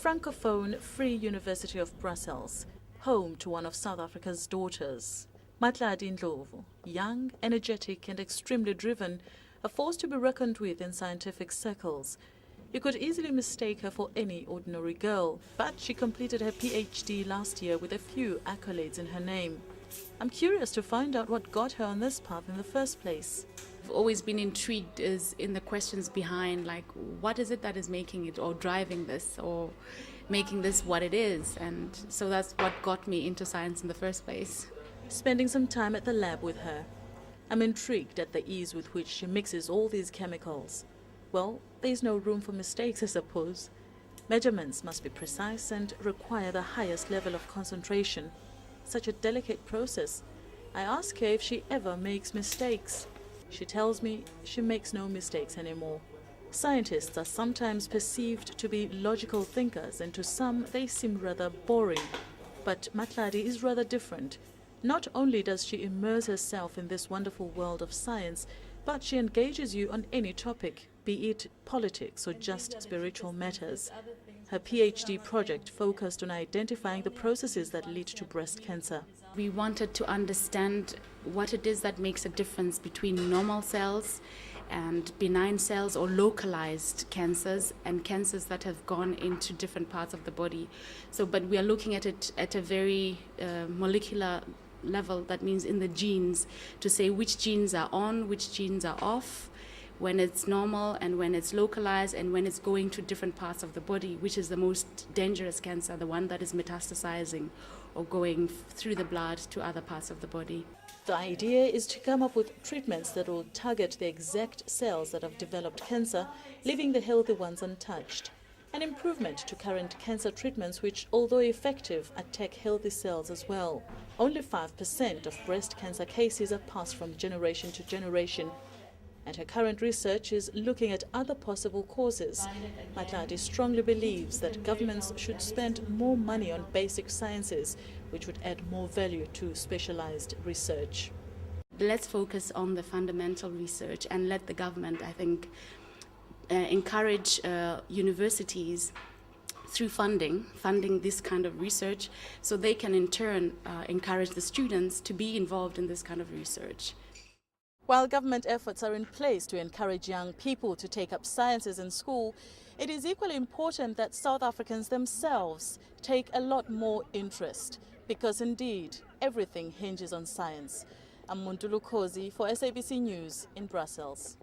Francophone Free University of Brussels, home to one of South Africa's daughters. Matladi Debut, young, energetic and extremely driven, a force to be reckoned with in scientific circles. You could easily mistake her for any ordinary girl, but she completed her PhD last year with a few accolades in her name. I'm curious to find out what got her on this path in the first place. I've always been intrigued in the questions behind, like, what is it that is making it or driving this or making this what it is? And so that's what got me into science in the first place. Spending some time at the lab with her, I'm intrigued at the ease with which she mixes all these chemicals. Well, there's no room for mistakes, I suppose. Measurements must be precise and require the highest level of concentration. Such a delicate process. I ask her if she ever makes mistakes. She tells me she makes no mistakes anymore. Scientists are sometimes perceived to be logical thinkers, and to some they seem rather boring. But Matladi is rather different. Not only does she immerse herself in this wonderful world of science, but she engages you on any topic, be it politics or just spiritual matters. Her PhD project focused on identifying the processes that lead to breast cancer. We wanted to understand what it is that makes a difference between normal cells and benign cells or localized cancers and cancers that have gone into different parts of the body. But we are looking at it at a very molecular level, that means in the genes, to say which genes are on, which genes are off, when it's normal and when it's localized and when it's going to different parts of the body, which is the most dangerous cancer, the one that is metastasizing or going through the blood to other parts of the body. The idea is to come up with treatments that will target the exact cells that have developed cancer, leaving the healthy ones untouched. An improvement to current cancer treatments which, although effective, attack healthy cells as well. Only 5% of breast cancer cases are passed from generation to generation, and her current research is looking at other possible causes. Matladi strongly believes that governments should spend more money on basic sciences, which would add more value to specialized research. Let's focus on the fundamental research and let the government, I think, encourage universities through funding this kind of research, so they can in turn encourage the students to be involved in this kind of research. While government efforts are in place to encourage young people to take up sciences in school, it is equally important that South Africans themselves take a lot more interest, because indeed everything hinges on science. I'm Muntulu Kozi for SABC News in Brussels.